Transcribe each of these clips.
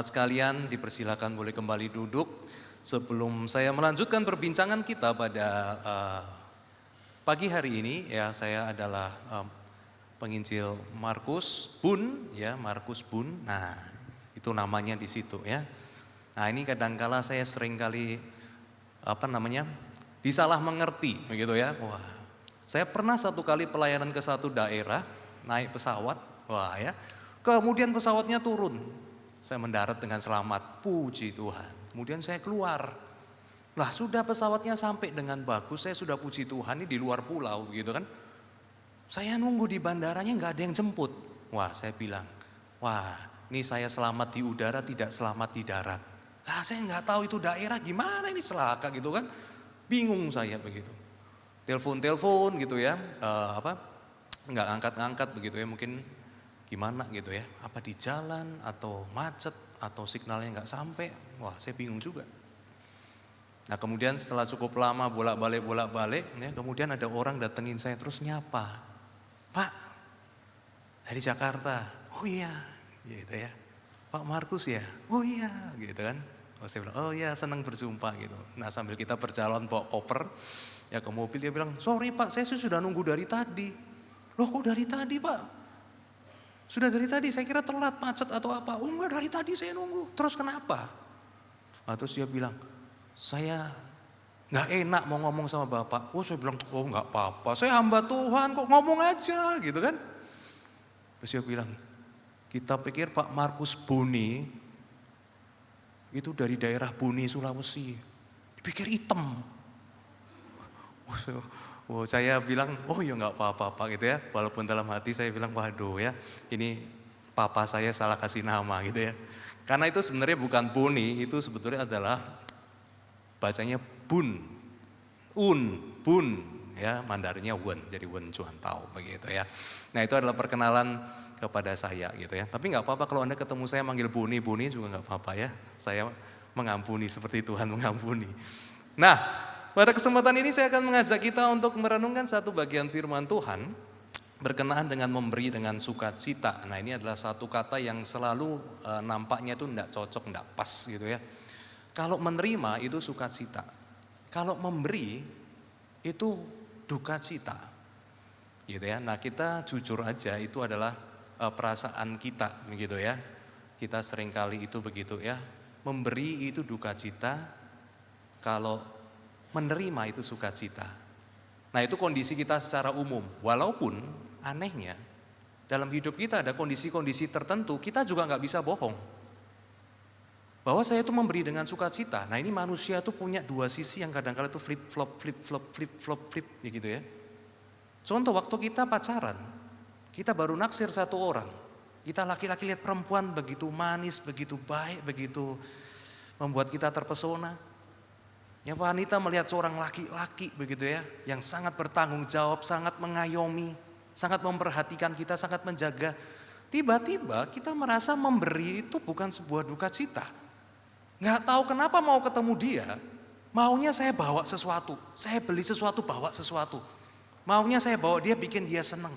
sekalian, dipersilakan boleh kembali duduk. Sebelum saya melanjutkan perbincangan kita pada pagi hari ini, ya saya adalah penginjil Markus Bun, ya Markus Bun. Nah, itu namanya di situ ya. Nah, ini kadangkala saya sering kali disalah mengerti begitu ya. Wah, saya pernah satu kali pelayanan ke satu daerah, naik pesawat, wah ya. Kemudian pesawatnya turun. Saya mendarat dengan selamat, puji Tuhan. Kemudian saya keluar. Lah sudah pesawatnya sampai dengan bagus, saya sudah puji Tuhan, ini di luar pulau gitu kan. Saya nunggu di bandaranya nggak ada yang jemput. Wah, saya bilang, wah ini saya selamat di udara, tidak selamat di darat. Lah saya nggak tahu itu daerah gimana ini celaka gitu kan. Bingung saya begitu. Telepon gitu ya, nggak angkat-angkat begitu ya, mungkin gimana gitu ya, apa di jalan atau macet atau signalnya nggak sampai. Wah, saya bingung juga. Nah, kemudian setelah cukup lama bolak-balik ya, kemudian ada orang datengin saya terus nyapa, Pak, dari Jakarta. Oh iya, gitu ya. Pak Markus ya. Oh iya, gitu kan. Oh, saya bilang, oh iya, senang berjumpa gitu. Nah, sambil kita berjalan bawa koper ya ke mobil, dia bilang, sorry Pak, saya sudah nunggu dari tadi. Loh, kok dari tadi Pak? Sudah dari tadi, saya kira telat, macet atau apa. Oh enggak, dari tadi saya nunggu. Terus kenapa? Nah, terus dia bilang, saya nggak enak mau ngomong sama Bapak. Oh, saya bilang, oh nggak apa-apa, saya hamba Tuhan kok, ngomong aja gitu kan. Terus dia bilang, kita pikir Pak Markus Buni itu dari daerah Buni, Sulawesi. Dipikir hitam. Oh, saya bilang, oh ya nggak apa-apa gitu ya. Walaupun dalam hati saya bilang, waduh ya, ini papa saya salah kasih nama gitu ya. Karena itu sebenarnya bukan Buni, itu sebetulnya adalah bacanya Bun, Bun, ya Mandarinnya Wen, jadi Wen Chuan Tao begitu ya. Nah, itu adalah perkenalan kepada saya gitu ya. Tapi nggak apa-apa kalau Anda ketemu saya manggil Buni juga nggak apa-apa ya. Saya mengampuni seperti Tuhan mengampuni. Nah, pada kesempatan ini saya akan mengajak kita untuk merenungkan satu bagian firman Tuhan berkenaan dengan memberi dengan sukacita. Nah, ini adalah satu kata yang selalu nampaknya itu tidak cocok, tidak pas gitu ya. Kalau menerima itu sukacita, kalau memberi itu dukacita gitu ya. Nah, kita jujur aja, itu adalah perasaan kita begitu ya. Kita seringkali itu begitu ya. Memberi itu dukacita, kalau menerima itu sukacita. Nah, itu kondisi kita secara umum. Walaupun anehnya dalam hidup kita ada kondisi-kondisi tertentu kita juga nggak bisa bohong bahwa saya itu memberi dengan sukacita. Nah, ini manusia itu punya dua sisi yang kadang-kadang itu flip-flop ya gitu ya. Contoh, waktu kita pacaran, kita baru naksir satu orang. Kita laki-laki lihat perempuan begitu manis, begitu baik, begitu membuat kita terpesona. Yang wanita melihat seorang laki-laki begitu ya, yang sangat bertanggung jawab, sangat mengayomi, sangat memperhatikan kita, sangat menjaga. Tiba-tiba kita merasa memberi itu bukan sebuah dukacita. Nggak tahu kenapa mau ketemu dia, maunya saya bawa sesuatu, saya beli sesuatu, bawa sesuatu. Maunya saya bawa dia, bikin dia senang.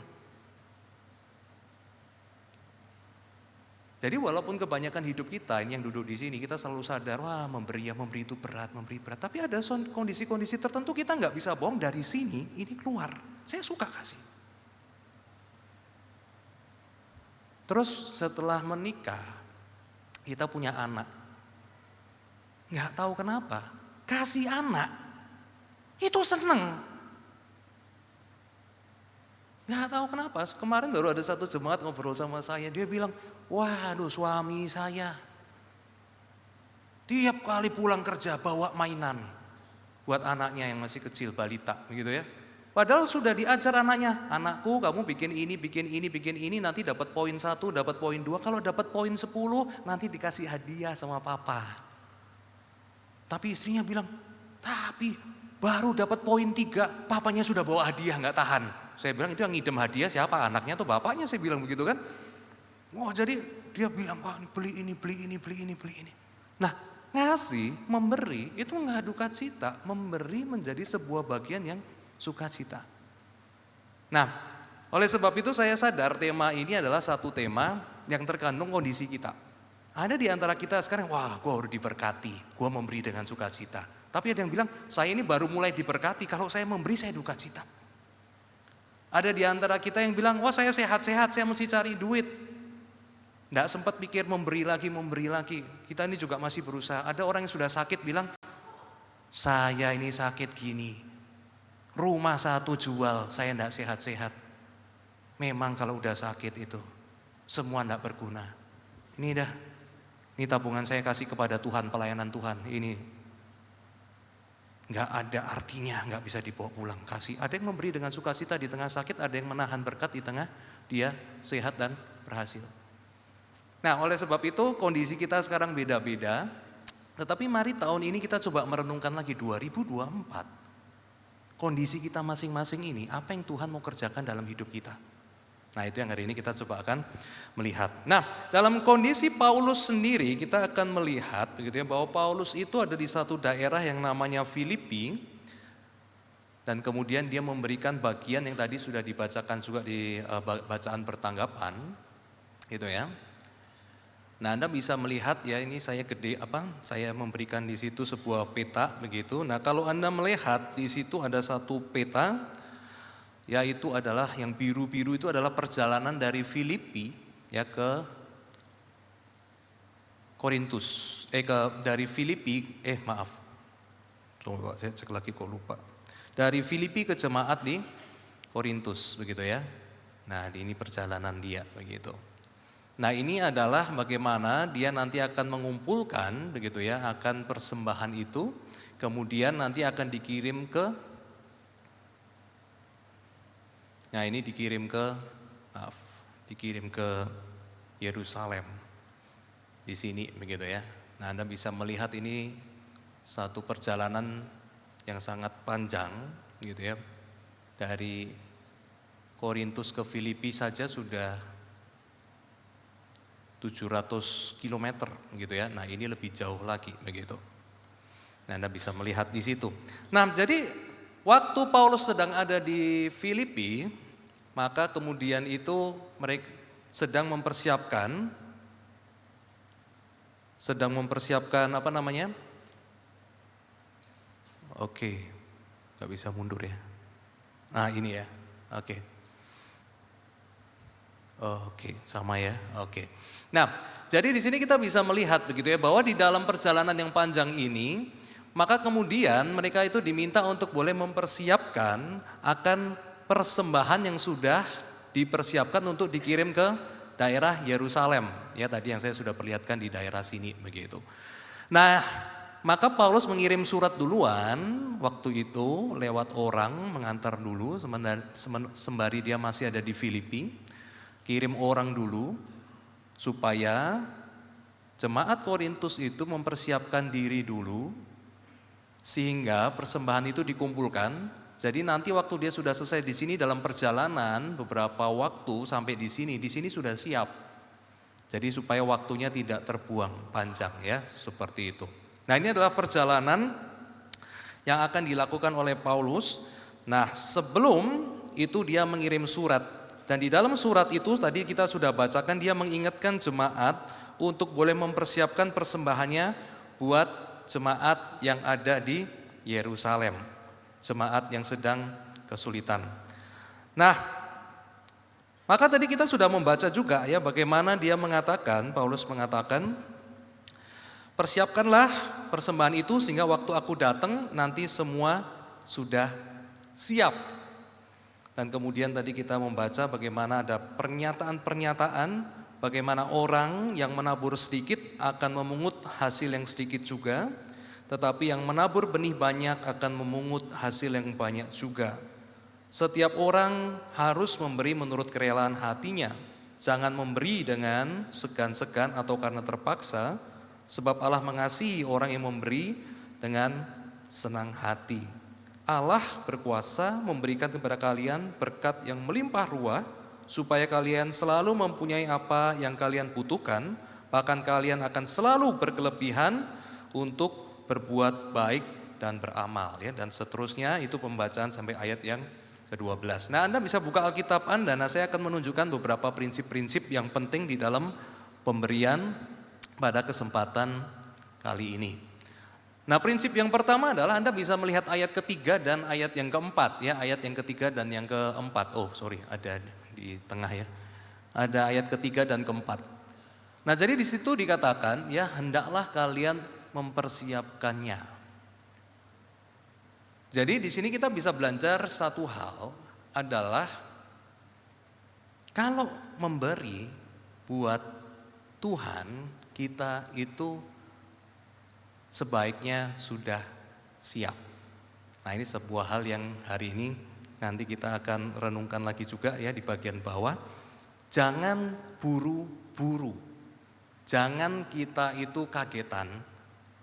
Jadi walaupun kebanyakan hidup kita ini yang duduk di sini, kita selalu sadar, wah memberi itu berat, memberi berat. Tapi ada kondisi-kondisi tertentu kita nggak bisa bohong, dari sini ini keluar. Saya suka kasih. Terus setelah menikah, kita punya anak. Nggak tahu kenapa, kasih anak itu seneng. Nggak tahu kenapa, kemarin baru ada satu jemaat ngobrol sama saya, dia bilang, waduh suami saya tiap kali pulang kerja bawa mainan buat anaknya yang masih kecil, balita begitu ya. Padahal sudah diajar anaknya, anakku kamu bikin ini, nanti dapat poin 1, dapat poin 2, kalau dapat poin 10 nanti dikasih hadiah sama papa. Tapi istrinya bilang, tapi baru dapat poin 3, papanya sudah bawa hadiah, nggak tahan. Saya bilang, itu yang ngidem hadiah siapa? Anaknya atau bapaknya? Saya bilang begitu kan. Wah, jadi dia bilang, wah beli ini. Nah, ngasih, memberi itu nggak dukacita, memberi menjadi sebuah bagian yang sukacita. Nah, oleh sebab itu saya sadar tema ini adalah satu tema yang terkandung kondisi kita. Ada di antara kita sekarang, wah gue harus diberkati, gue memberi dengan sukacita. Tapi ada yang bilang, saya ini baru mulai diberkati, kalau saya memberi saya duka cita. Ada di antara kita yang bilang, wah saya sehat-sehat, saya mesti cari duit. Nggak sempat pikir memberi lagi. Kita ini juga masih berusaha. Ada orang yang sudah sakit bilang, saya ini sakit gini, rumah satu jual, saya nggak sehat-sehat. Memang kalau udah sakit itu, semua nggak berguna. Ini tabungan saya kasih kepada Tuhan, pelayanan Tuhan. Ini nggak ada artinya, nggak bisa dibawa pulang. Kasih. Ada yang memberi dengan sukacita di tengah sakit, ada yang menahan berkat di tengah dia sehat dan berhasil. Nah, oleh sebab itu kondisi kita sekarang beda-beda. Tetapi mari tahun ini kita coba merenungkan lagi 2024. Kondisi kita masing-masing ini, apa yang Tuhan mau kerjakan dalam hidup kita. Nah, itu yang hari ini kita coba akan melihat. Nah, dalam kondisi Paulus sendiri kita akan melihat begitu ya, bahwa Paulus itu ada di satu daerah yang namanya Filipi, dan kemudian dia memberikan bagian yang tadi sudah dibacakan juga di bacaan pertanggapan gitu ya. Nah, Anda bisa melihat ya, ini saya saya memberikan di situ sebuah peta begitu. Nah, kalau Anda melihat di situ ada satu peta, yaitu adalah yang biru-biru itu adalah perjalanan dari Filipi ya ke Korintus. Dari Filipi, coba saya cek lagi kok lupa. Dari Filipi ke jemaat di Korintus begitu ya. Nah, ini perjalanan dia begitu. Nah, ini adalah bagaimana dia nanti akan mengumpulkan begitu ya, akan persembahan itu, kemudian nanti akan dikirim ke dikirim ke Yerusalem di sini begitu ya. Nah, Anda bisa melihat ini satu perjalanan yang sangat panjang gitu ya. Dari Korintus ke Filipi saja sudah 700 km gitu ya. Nah, ini lebih jauh lagi begitu. Nah, Anda bisa melihat di situ. Nah, jadi waktu Paulus sedang ada di Filipi, maka kemudian itu mereka sedang mempersiapkan apa namanya? Oke, gak bisa mundur ya. Nah, ini ya, oke. Oke, sama ya, oke. Nah, jadi di sini kita bisa melihat begitu ya, bahwa di dalam perjalanan yang panjang ini, maka kemudian mereka itu diminta untuk boleh mempersiapkan akan persembahan yang sudah dipersiapkan untuk dikirim ke daerah Yerusalem. Ya, tadi yang saya sudah perlihatkan di daerah sini begitu. Nah, maka Paulus mengirim surat duluan waktu itu lewat orang, mengantar dulu sembari dia masih ada di Filipi. Kirim orang dulu supaya jemaat Korintus itu mempersiapkan diri dulu sehingga persembahan itu dikumpulkan. Jadi nanti waktu dia sudah selesai di sini dalam perjalanan beberapa waktu sampai di sini sudah siap. Jadi supaya waktunya tidak terbuang panjang ya, seperti itu. Nah, ini adalah perjalanan yang akan dilakukan oleh Paulus. Nah, sebelum itu dia mengirim surat. Dan di dalam surat itu tadi kita sudah bacakan, dia mengingatkan jemaat untuk boleh mempersiapkan persembahannya buat jemaat yang ada di Yerusalem. Jemaat yang sedang kesulitan. Nah, maka tadi kita sudah membaca juga ya bagaimana dia mengatakan, Paulus mengatakan, persiapkanlah persembahan itu sehingga waktu aku datang nanti semua sudah siap. Dan kemudian tadi kita membaca bagaimana ada pernyataan-pernyataan bagaimana orang yang menabur sedikit akan memungut hasil yang sedikit juga. Tetapi yang menabur benih banyak akan memungut hasil yang banyak juga. Setiap orang harus memberi menurut kerelaan hatinya. Jangan memberi dengan segan-segan atau karena terpaksa, sebab Allah mengasihi orang yang memberi dengan senang hati. Allah berkuasa memberikan kepada kalian berkat yang melimpah ruah, supaya kalian selalu mempunyai apa yang kalian butuhkan, bahkan kalian akan selalu berkelebihan untuk berbuat baik dan beramal ya, dan seterusnya. Itu pembacaan sampai ayat yang ke-12. Nah, Anda bisa buka Alkitab Anda. Nah, saya akan menunjukkan beberapa prinsip-prinsip yang penting di dalam pemberian pada kesempatan kali ini. Nah, prinsip yang pertama adalah Anda bisa melihat ayat ketiga dan ayat yang keempat ya, ayat yang ketiga dan yang keempat. Oh, sorry, ada di tengah ya. Ada ayat ketiga dan keempat. Nah, jadi di situ dikatakan ya, hendaklah kalian mempersiapkannya. Jadi di sini kita bisa belajar satu hal adalah kalau memberi buat Tuhan, kita itu sebaiknya sudah siap. Nah, ini sebuah hal yang hari ini nanti kita akan renungkan lagi juga ya di bagian bawah. Jangan buru-buru. Jangan kita itu kagetan,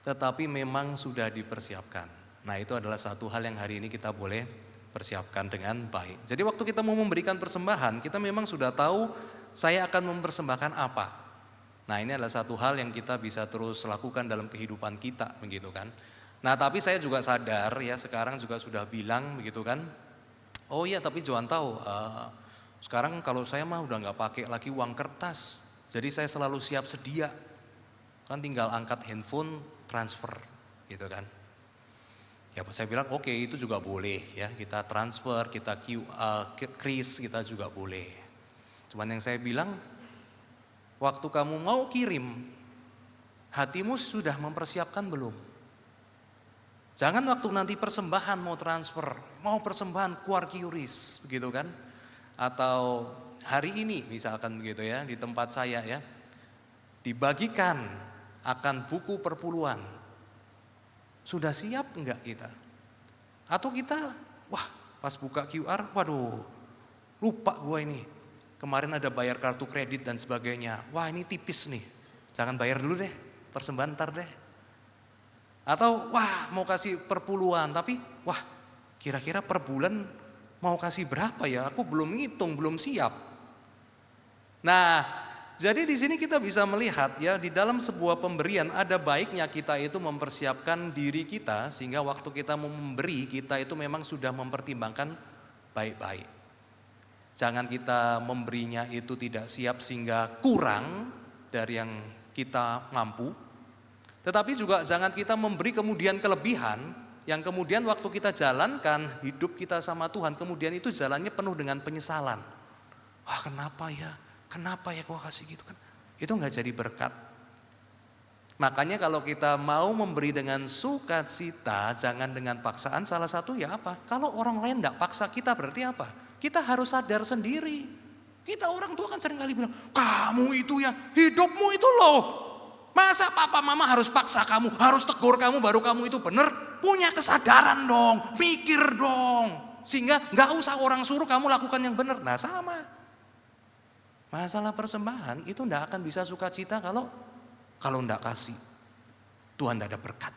tetapi memang sudah dipersiapkan. Nah, itu adalah satu hal yang hari ini kita boleh persiapkan dengan baik. Jadi waktu kita mau memberikan persembahan, kita memang sudah tahu saya akan mempersembahkan apa. Nah, ini adalah satu hal yang kita bisa terus lakukan dalam kehidupan kita, begitu kan. Nah, tapi saya juga sadar ya, sekarang juga sudah bilang begitu kan. Oh iya, tapi Johan tahu, sekarang kalau saya mah udah nggak pakai lagi uang kertas. Jadi saya selalu siap sedia. Kan tinggal angkat handphone, transfer, gitu kan. Ya, saya bilang oke, itu juga boleh ya, kita transfer, kita kris, kita juga boleh. Cuman yang saya bilang, waktu kamu mau kirim, hatimu sudah mempersiapkan belum? Jangan waktu nanti persembahan mau transfer, mau persembahan keluar QRIS, begitu kan? Atau hari ini misalkan begitu ya, di tempat saya ya, dibagikan akan buku perpuluhan. Sudah siap enggak kita? Atau kita, wah pas buka QR, waduh lupa gua ini. Kemarin ada bayar kartu kredit dan sebagainya. Wah, ini tipis nih. Jangan bayar dulu deh, persembahan ntar deh. Atau wah mau kasih perpuluhan, tapi wah kira-kira per bulan mau kasih berapa ya? Aku belum ngitung, belum siap. Nah, jadi di sini kita bisa melihat ya, di dalam sebuah pemberian ada baiknya kita itu mempersiapkan diri kita sehingga waktu kita mau memberi, kita itu memang sudah mempertimbangkan baik-baik. Jangan kita memberinya itu tidak siap sehingga kurang dari yang kita mampu. Tetapi juga jangan kita memberi kemudian kelebihan yang kemudian waktu kita jalankan hidup kita sama Tuhan, kemudian itu jalannya penuh dengan penyesalan. Wah, kenapa ya? Kenapa ya gua kasih gitu kan? Itu enggak jadi berkat. Makanya kalau kita mau memberi dengan sukacita, jangan dengan paksaan. Salah satu ya apa? Kalau orang lain enggak paksa kita berarti apa? Kita harus sadar sendiri. Kita orang tua kan sering kali bilang, kamu itu ya, hidupmu itu loh. Masa papa mama harus paksa kamu, harus tegur kamu baru kamu itu benar? Punya kesadaran dong, mikir dong. Sehingga gak usah orang suruh kamu lakukan yang benar. Nah, sama. Masalah persembahan itu gak akan bisa sukacita kalau gak kasih. Tuhan gak ada berkat.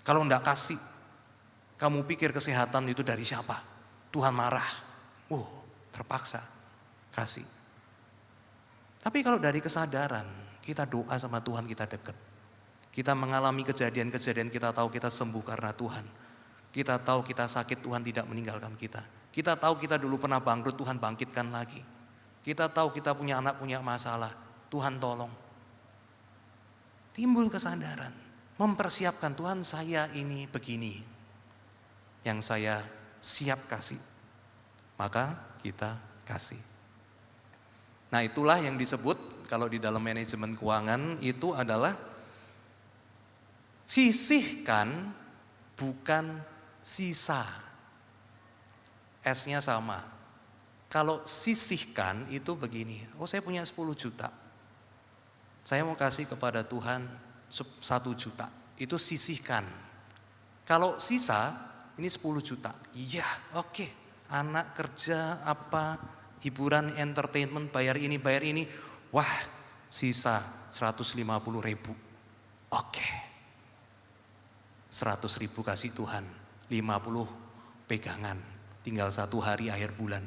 Kalau gak kasih, kamu pikir kesehatan itu dari siapa? Tuhan marah, terpaksa kasih. Tapi kalau dari kesadaran, kita doa sama Tuhan, kita dekat. Kita mengalami kejadian-kejadian, kita tahu kita sembuh karena Tuhan. Kita tahu kita sakit, Tuhan tidak meninggalkan kita. Kita tahu kita dulu pernah bangkrut, Tuhan bangkitkan lagi. Kita tahu kita punya anak, punya masalah, Tuhan tolong. Timbul kesadaran, mempersiapkan Tuhan, saya ini begini, yang saya siap kasih, maka kita kasih. Nah, itulah yang disebut kalau di dalam manajemen keuangan itu adalah sisihkan bukan sisa. S-nya sama. Kalau sisihkan itu begini, saya punya 10 juta. Saya mau kasih kepada Tuhan 1 juta, itu sisihkan. Kalau sisa, ini 10 juta. Iya, oke. Anak kerja apa, hiburan, entertainment, bayar ini. Wah, sisa 150.000. Oke. 100.000 kasih Tuhan. 50 pegangan. Tinggal 1 hari akhir bulan.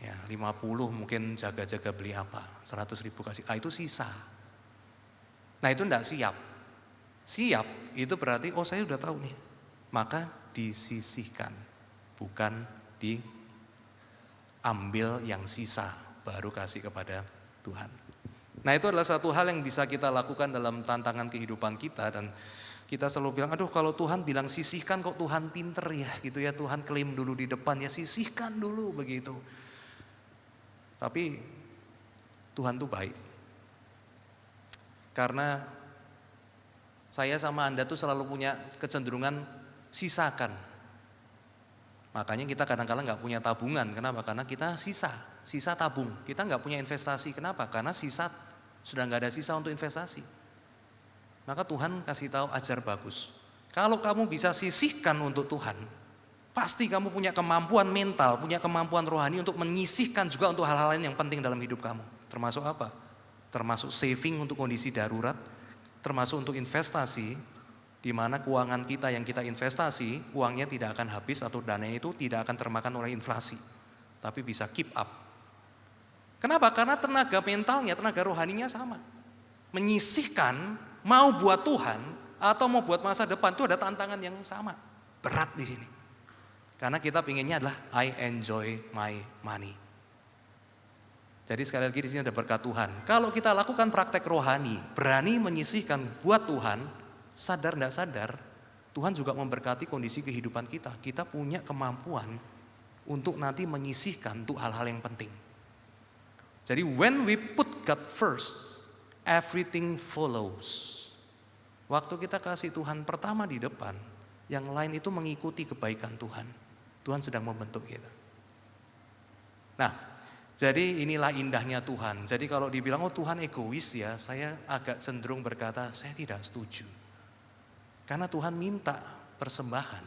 Ya, 50 mungkin jaga-jaga beli apa. 100.000 kasih. Itu sisa. Nah, itu enggak siap. Siap itu berarti saya udah tahu nih. Maka disisihkan, bukan diambil yang sisa baru kasih kepada Tuhan. Nah itu adalah satu hal yang bisa kita lakukan dalam tantangan kehidupan kita, dan kita selalu bilang, aduh kalau Tuhan bilang sisihkan kok Tuhan pinter ya gitu ya, Tuhan klaim dulu di depan ya sisihkan dulu begitu. Tapi Tuhan tuh baik. Karena saya sama Anda tuh selalu punya kecenderungan sisakan. Makanya kita kadang-kadang gak punya tabungan. Kenapa? Karena kita sisa tabung. Kita gak punya investasi. Kenapa? Karena sudah gak ada sisa untuk investasi. Maka Tuhan kasih tahu ajar bagus. Kalau kamu bisa sisihkan untuk Tuhan, pasti kamu punya kemampuan mental, punya kemampuan rohani untuk menyisihkan juga untuk hal-hal lain yang penting dalam hidup kamu. Termasuk apa? Termasuk saving untuk kondisi darurat, termasuk untuk investasi, di mana keuangan kita yang kita investasi, uangnya tidak akan habis atau dananya itu tidak akan termakan oleh inflasi, tapi bisa keep up. Kenapa? Karena tenaga mentalnya, tenaga rohaninya sama. Menyisihkan, mau buat Tuhan atau mau buat masa depan itu ada tantangan yang sama, berat di sini. Karena kita pinginnya adalah I enjoy my money. Jadi sekali lagi di sini ada berkat Tuhan. Kalau kita lakukan praktek rohani, berani menyisihkan buat Tuhan, sadar tidak sadar, Tuhan juga memberkati kondisi kehidupan kita. Kita punya kemampuan untuk nanti menyisihkan untuk hal-hal yang penting. Jadi when we put God first, everything follows. Waktu kita kasih Tuhan pertama di depan, yang lain itu mengikuti kebaikan Tuhan. Tuhan sedang membentuk kita. Nah, jadi inilah indahnya Tuhan. Jadi kalau dibilang, oh Tuhan egois ya, saya agak cenderung berkata, saya tidak setuju. Karena Tuhan minta persembahan,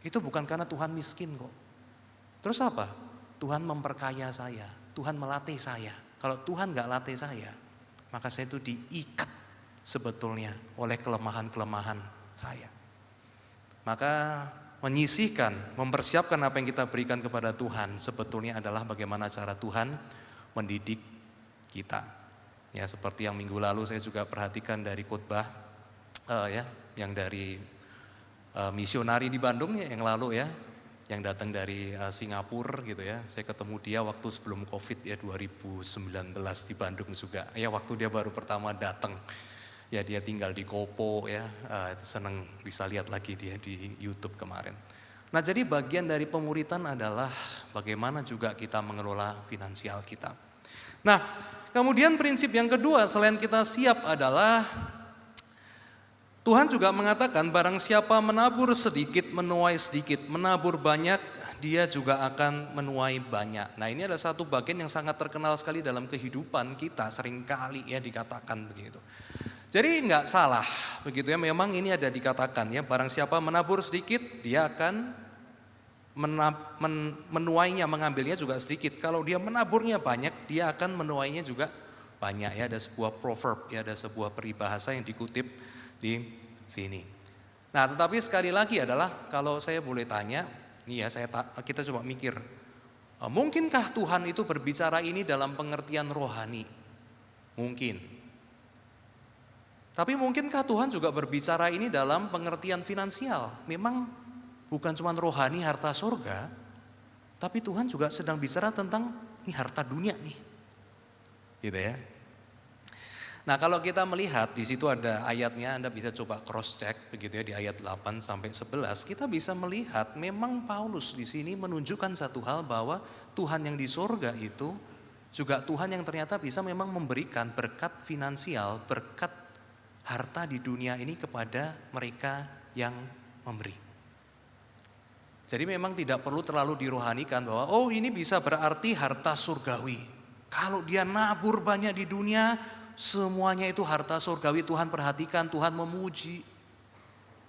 itu bukan karena Tuhan miskin kok. Terus apa? Tuhan memperkaya saya, Tuhan melatih saya. Kalau Tuhan gak latih saya, maka saya itu diikat sebetulnya oleh kelemahan-kelemahan saya. Maka menyisihkan, mempersiapkan apa yang kita berikan kepada Tuhan sebetulnya adalah bagaimana cara Tuhan mendidik kita. Ya seperti yang minggu lalu saya juga perhatikan dari khotbah yang dari misionari di Bandung ya, yang lalu ya, yang datang dari Singapura gitu ya. Saya ketemu dia waktu sebelum Covid ya 2019 di Bandung juga. Ya waktu dia baru pertama datang. Ya dia tinggal di Kopo ya, seneng bisa lihat lagi dia di YouTube kemarin. Nah jadi bagian dari pemuritan adalah bagaimana juga kita mengelola finansial kita. Nah kemudian prinsip yang kedua selain kita siap adalah Tuhan juga mengatakan barang siapa menabur sedikit menuai sedikit, menabur banyak dia juga akan menuai banyak. Nah ini adalah satu bagian yang sangat terkenal sekali dalam kehidupan kita, seringkali ya dikatakan begitu. Jadi enggak salah begitu ya, memang ini ada dikatakan ya, barang siapa menabur sedikit dia akan menuainya, mengambilnya juga sedikit. Kalau dia menaburnya banyak dia akan menuainya juga banyak ya. Ada sebuah proverb ya, ada sebuah peribahasa yang dikutip di sini. Nah tetapi sekali lagi adalah kalau saya boleh tanya, nih ya kita coba mikir, mungkinkah Tuhan itu berbicara ini dalam pengertian rohani? Mungkin. Tapi mungkinkah Tuhan juga berbicara ini dalam pengertian finansial? Memang bukan cuma rohani harta surga, tapi Tuhan juga sedang bicara tentang ini harta dunia nih. Gitu ya. Nah kalau kita melihat di situ ada ayatnya, Anda bisa coba cross check begitu ya di ayat 8 sampai 11, kita bisa melihat memang Paulus di sini menunjukkan satu hal bahwa Tuhan yang di surga itu juga Tuhan yang ternyata bisa memang memberikan berkat finansial, berkat harta di dunia ini kepada mereka yang memberi. Jadi memang tidak perlu terlalu dirohanikan bahwa oh ini bisa berarti harta surgawi. Kalau dia nabur banyak di dunia, semuanya itu harta surgawi. Tuhan perhatikan, Tuhan memuji.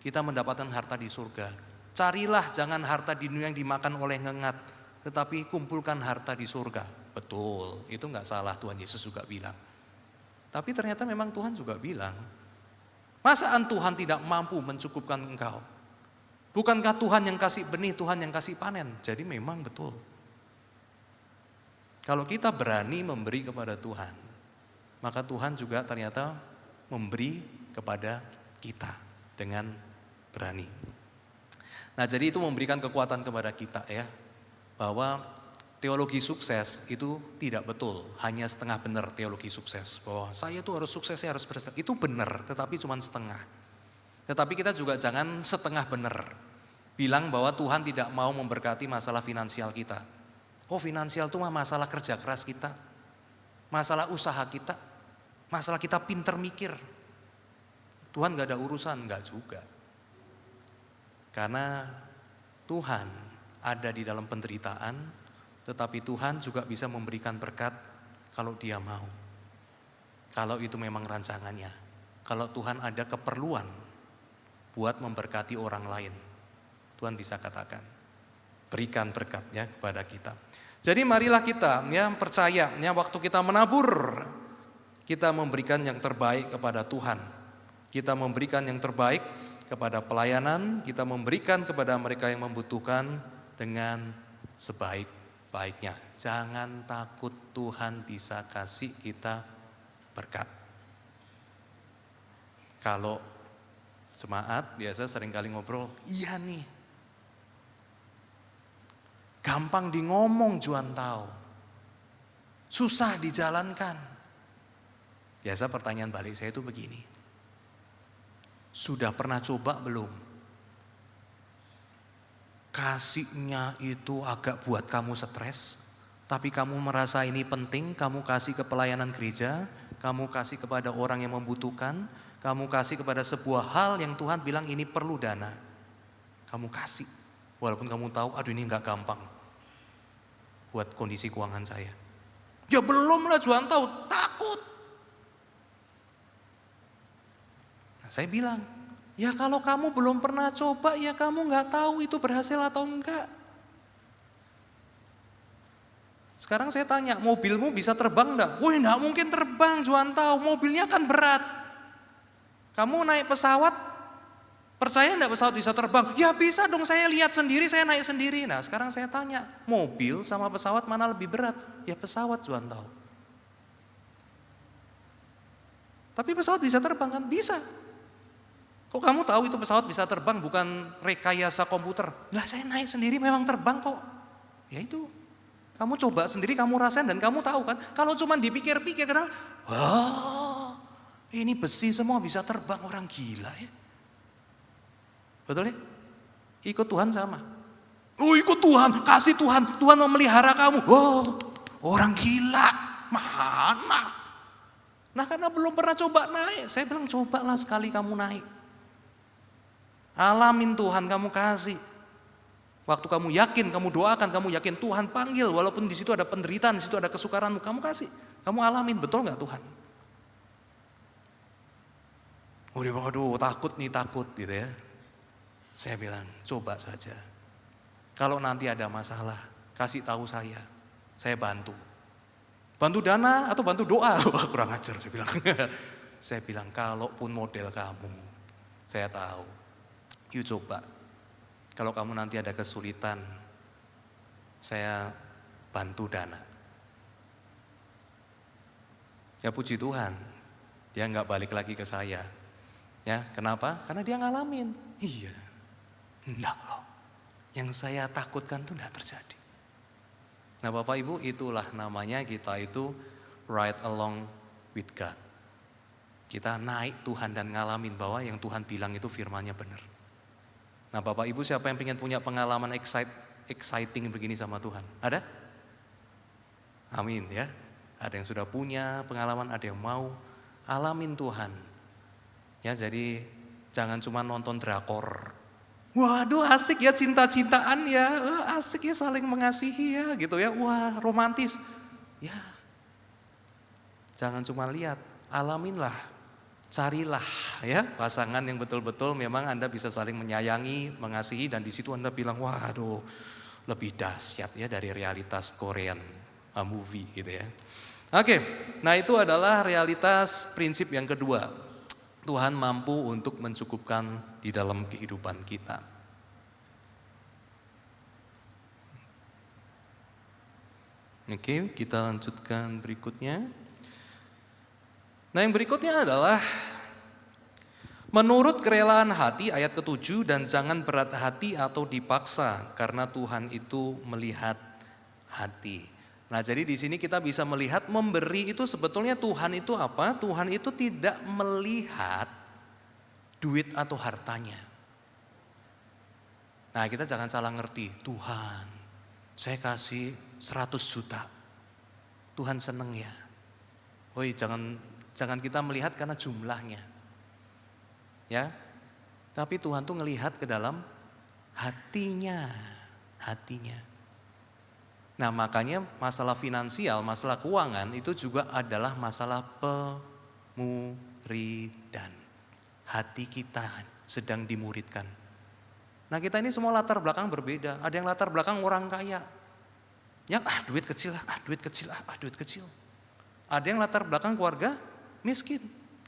Kita mendapatkan harta di surga. Carilah jangan harta di dunia yang dimakan oleh ngengat, tetapi kumpulkan harta di surga. Betul, itu gak salah, Tuhan Yesus juga bilang. Tapi ternyata memang Tuhan juga bilang, masaan Tuhan tidak mampu mencukupkan engkau? Bukankah Tuhan yang kasih benih, Tuhan yang kasih panen? Jadi memang betul. Kalau kita berani memberi kepada Tuhan, maka Tuhan juga ternyata memberi kepada kita dengan berani. Nah jadi itu memberikan kekuatan kepada kita ya, bahwa teologi sukses itu tidak betul, hanya setengah benar teologi sukses. Bahwa saya tuh harus sukses, saya harus berhasil. Itu benar, tetapi cuma setengah. Tetapi kita juga jangan setengah benar. Bilang bahwa Tuhan tidak mau memberkati masalah finansial kita. Oh, finansial itu masalah kerja keras kita, masalah usaha kita, masalah kita pinter mikir. Tuhan gak ada urusan, gak juga. Karena Tuhan ada di dalam penderitaan, tetapi Tuhan juga bisa memberikan berkat kalau Dia mau. Kalau itu memang rancangannya. Kalau Tuhan ada keperluan buat memberkati orang lain, Tuhan bisa katakan, berikan berkatnya kepada kita. Jadi marilah kita percaya, waktu kita menabur, kita memberikan yang terbaik kepada Tuhan. Kita memberikan yang terbaik kepada pelayanan, kita memberikan kepada mereka yang membutuhkan dengan sebaik-baiknya. Jangan takut, Tuhan bisa kasih kita berkat. Kalau jemaat biasa seringkali ngobrol, iya nih, gampang di ngomong Juan tahu, susah dijalankan. Biasa pertanyaan balik saya itu begini, sudah pernah coba belum? Kasihnya itu agak buat kamu stres, tapi kamu merasa ini penting, kamu kasih ke pelayanan gereja, kamu kasih kepada orang yang membutuhkan, kamu kasih kepada sebuah hal yang Tuhan bilang ini perlu dana. Kamu kasih, walaupun kamu tahu, aduh ini gak gampang buat kondisi keuangan saya. Ya belum lah Tuhan tahu, takut. Nah, saya bilang, ya kalau kamu belum pernah coba, ya kamu gak tahu itu berhasil atau enggak. Sekarang saya tanya, mobilmu bisa terbang enggak? Wih, enggak mungkin terbang, Juan tahu, mobilnya kan berat. Kamu naik pesawat, percaya enggak pesawat bisa terbang? Ya bisa dong, saya lihat sendiri, saya naik sendiri. Nah sekarang saya tanya, mobil sama pesawat mana lebih berat? Ya pesawat, Juan tahu. Tapi pesawat bisa terbang kan? Bisa. Kok kamu tahu itu pesawat bisa terbang bukan rekayasa komputer? Lah saya naik sendiri memang terbang kok. Ya itu. Kamu coba sendiri, kamu rasain dan kamu tahu kan. Kalau cuma dipikir-pikir kan, wah ini besi semua bisa terbang, orang gila ya. Betul ya? Ikut Tuhan sama. Oh ikut Tuhan, kasih Tuhan, Tuhan memelihara kamu. Wow, orang gila, mana? Nah karena belum pernah coba naik, saya bilang cobalah sekali kamu naik. Alamin Tuhan, kamu kasih. Waktu kamu yakin, kamu doakan, kamu yakin Tuhan panggil, walaupun di situ ada penderitaan, di situ ada kesukaranmu, kamu kasih, kamu alamin, betul nggak Tuhan? Oh dia bilang, aduh takut gitu ya. Saya bilang, coba saja. Kalau nanti ada masalah, kasih tahu saya bantu. Bantu dana atau bantu doa? Wah kurang ajar saya bilang. Saya bilang, kalaupun model kamu, saya tahu, you coba. Kalau kamu nanti ada kesulitan, saya bantu dana. Ya puji Tuhan, dia nggak balik lagi ke saya. Ya, kenapa? Karena dia ngalamin. Iya, enggak loh. Yang saya takutkan itu enggak terjadi. Nah Bapak Ibu, itulah namanya kita itu ride along with God. Kita naik Tuhan dan ngalamin bahwa yang Tuhan bilang itu firman-Nya benar. Nah Bapak Ibu, siapa yang ingin punya pengalaman exciting begini sama Tuhan? Ada? Amin ya. Ada yang sudah punya pengalaman, ada yang mau alamin Tuhan. Ya jadi jangan cuma nonton drakor. Waduh asik ya cinta-cintaan ya, asik ya saling mengasihi ya gitu ya. Wah romantis. Ya jangan cuma lihat, alaminlah. Carilah ya pasangan yang betul-betul memang Anda bisa saling menyayangi, mengasihi, dan di situ Anda bilang, waduh lebih dahsyat ya dari realitas Korean movie gitu ya. Oke, nah itu adalah realitas prinsip yang kedua. Tuhan mampu untuk mencukupkan di dalam kehidupan kita. Oke, kita lanjutkan berikutnya. Nah yang berikutnya adalah menurut kerelaan hati ayat ke-7, dan jangan berat hati atau dipaksa karena Tuhan itu melihat hati. Nah, jadi di sini kita bisa melihat memberi itu sebetulnya Tuhan itu apa? Tuhan itu tidak melihat duit atau hartanya. Nah, kita jangan salah ngerti. Tuhan, saya kasih 100 juta. Tuhan seneng ya. Woi, jangan kita melihat karena jumlahnya. Ya. Tapi Tuhan tuh ngelihat ke dalam hatinya. Nah, makanya masalah finansial, masalah keuangan itu juga adalah masalah pemuridan. Hati kita sedang dimuridkan. Nah, kita ini semua latar belakang berbeda. Ada yang latar belakang orang kaya. Yang duit kecil. Ada yang latar belakang keluarga miskin.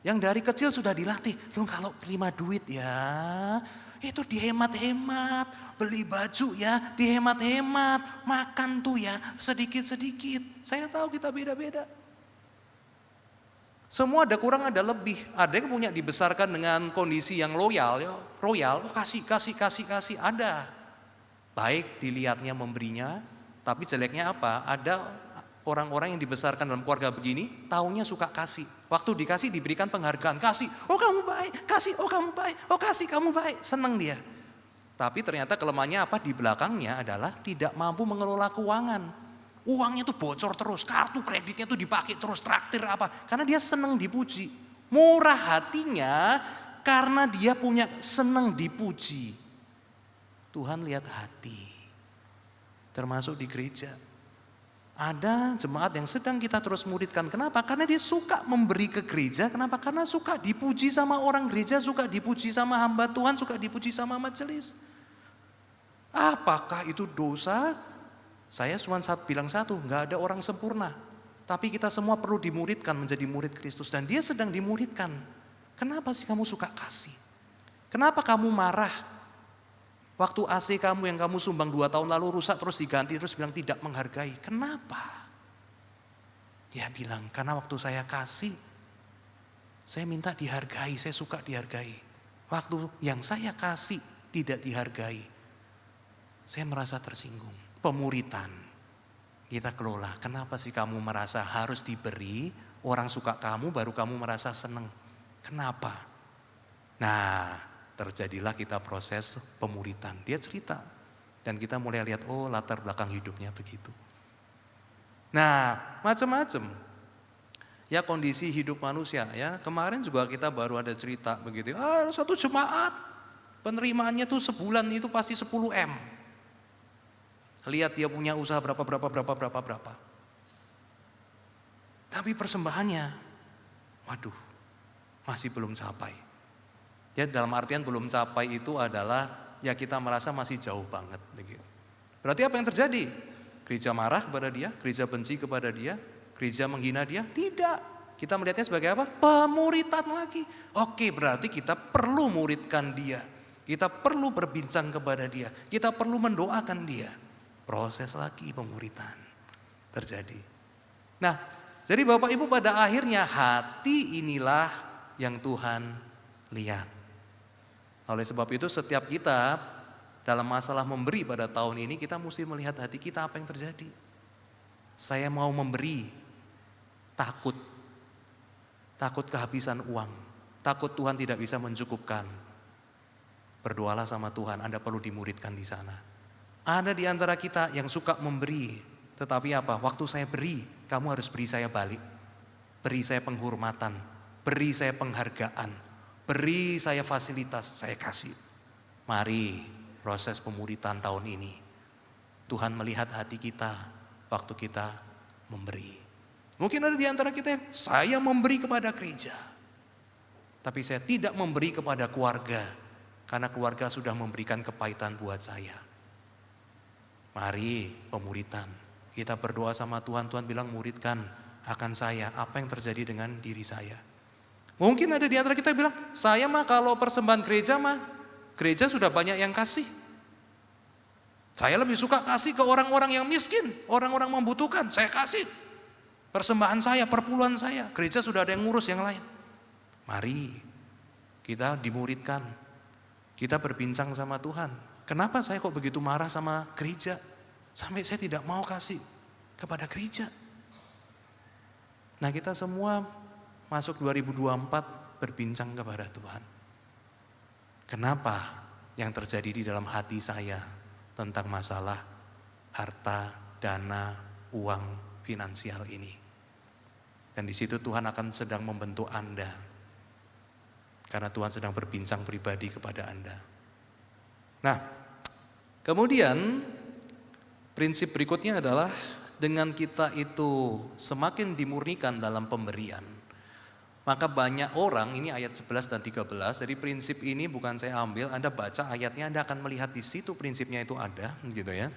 Yang dari kecil sudah dilatih. Lu kalau terima duit ya, itu dihemat-hemat. Beli baju ya, dihemat-hemat. Makan tuh ya, sedikit-sedikit. Saya tahu kita beda-beda. Semua ada kurang ada lebih. Ada yang punya dibesarkan dengan kondisi yang loyal. Ya. Royal, kasih. Ada. Baik dilihatnya memberinya, tapi jeleknya apa? Ada orang-orang yang dibesarkan dalam keluarga begini, taunya suka kasih. Waktu dikasih diberikan penghargaan, kasih. Oh kamu baik, kasih. Oh kamu baik, oh kasih kamu baik. Senang dia. Tapi ternyata kelemahannya apa? Di belakangnya adalah tidak mampu mengelola keuangan. Uangnya tuh bocor terus, kartu kreditnya tuh dipakai terus, traktir apa. Karena dia senang dipuji. Murah hatinya karena dia punya senang dipuji. Tuhan lihat hati. Termasuk di gereja. Ada jemaat yang sedang kita terus muridkan. Kenapa? Karena dia suka memberi ke gereja. Kenapa? Karena suka dipuji sama orang gereja, suka dipuji sama hamba Tuhan, suka dipuji sama majelis. Apakah itu dosa? Saya cuma bilang satu, nggak ada orang sempurna. Tapi kita semua perlu dimuridkan menjadi murid Kristus. Dan dia sedang dimuridkan. Kenapa sih kamu suka kasih? Kenapa kamu marah? Waktu AC kamu yang kamu sumbang 2 tahun lalu rusak terus diganti terus bilang tidak menghargai. Kenapa? Dia bilang karena waktu saya kasih, saya minta dihargai, saya suka dihargai. Waktu yang saya kasih tidak dihargai, saya merasa tersinggung. Pemuritan kita kelola. Kenapa sih kamu merasa harus diberi? Orang suka kamu baru kamu merasa senang. Kenapa? Nah, terjadilah kita proses pemuritan. Dia cerita dan kita mulai lihat oh latar belakang hidupnya begitu. Nah, macam-macam. Ya kondisi hidup manusia ya. Kemarin juga kita baru ada cerita begitu. Satu jemaat penerimaannya tuh sebulan itu pasti 10 M. Lihat dia punya usaha berapa. Tapi persembahannya, waduh, masih belum capai. Ya dalam artian belum capai itu adalah ya kita merasa masih jauh banget. Berarti apa yang terjadi? Gereja marah kepada dia, gereja benci kepada dia, gereja menghina dia? Tidak. Kita melihatnya sebagai apa? Pemuritan lagi. Oke, berarti kita perlu muridkan dia. Kita perlu berbincang kepada dia. Kita perlu mendoakan dia. Proses lagi pemuritan terjadi. Nah, jadi Bapak Ibu pada akhirnya hati inilah yang Tuhan lihat. Oleh sebab itu setiap kita dalam masalah memberi pada tahun ini kita mesti melihat hati kita apa yang terjadi. Saya mau memberi, takut kehabisan uang, takut Tuhan tidak bisa mencukupkan. Berdoalah sama Tuhan, Anda perlu dimuridkan di sana. Ada di antara kita yang suka memberi, tetapi apa? Waktu saya beri, kamu harus beri saya balik. Beri saya penghormatan, beri saya penghargaan, beri saya fasilitas, saya kasih. Mari proses pemuritan tahun ini. Tuhan melihat hati kita waktu kita memberi. Mungkin ada di antara kita yang saya memberi kepada gereja, tapi saya tidak memberi kepada keluarga, karena keluarga sudah memberikan kepahitan buat saya. Mari pemuritan. Kita berdoa sama Tuhan, Tuhan bilang muridkan akan saya apa yang terjadi dengan diri saya. Mungkin ada di antara kita bilang, saya mah kalau persembahan gereja gereja sudah banyak yang kasih. Saya lebih suka kasih ke orang-orang yang miskin, orang-orang membutuhkan, saya kasih. Persembahan saya, perpuluhan saya, gereja sudah ada yang ngurus yang lain. Mari kita dimuridkan. Kita berbincang sama Tuhan. Kenapa saya kok begitu marah sama gereja? Sampai saya tidak mau kasih kepada gereja. Nah, kita semua masuk 2024 berbincang kepada Tuhan. Kenapa yang terjadi di dalam hati saya tentang masalah harta, dana, uang, finansial ini? Dan di situ Tuhan akan sedang membentuk Anda. Karena Tuhan sedang berbincang pribadi kepada Anda. Nah, kemudian prinsip berikutnya adalah dengan kita itu semakin dimurnikan dalam pemberian, maka banyak orang, ini ayat 11 dan 13, jadi prinsip ini bukan saya ambil, Anda baca ayatnya, Anda akan melihat di situ prinsipnya itu ada, gitu ya.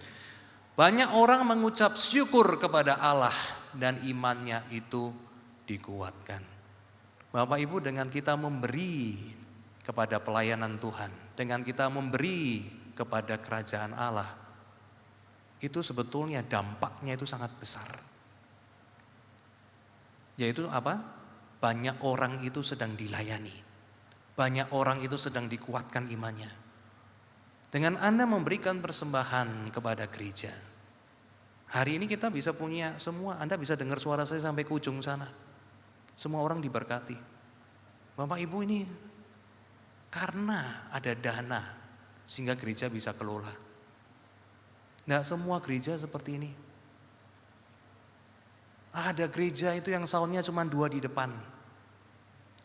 Banyak orang mengucap syukur kepada Allah dan imannya itu dikuatkan. Bapak Ibu, dengan kita memberi kepada pelayanan Tuhan, dengan kita memberi kepada kerajaan Allah, itu sebetulnya dampaknya itu sangat besar. Yaitu apa? Banyak orang itu sedang dilayani. Banyak orang itu sedang dikuatkan imannya. Dengan Anda memberikan persembahan kepada gereja. Hari ini kita bisa punya semua, Anda bisa dengar suara saya sampai ke ujung sana. Semua orang diberkati. Bapak Ibu, ini karena ada dana sehingga gereja bisa kelola. Tidak semua gereja seperti ini. Ada gereja itu yang soundnya cuma 2 di depan.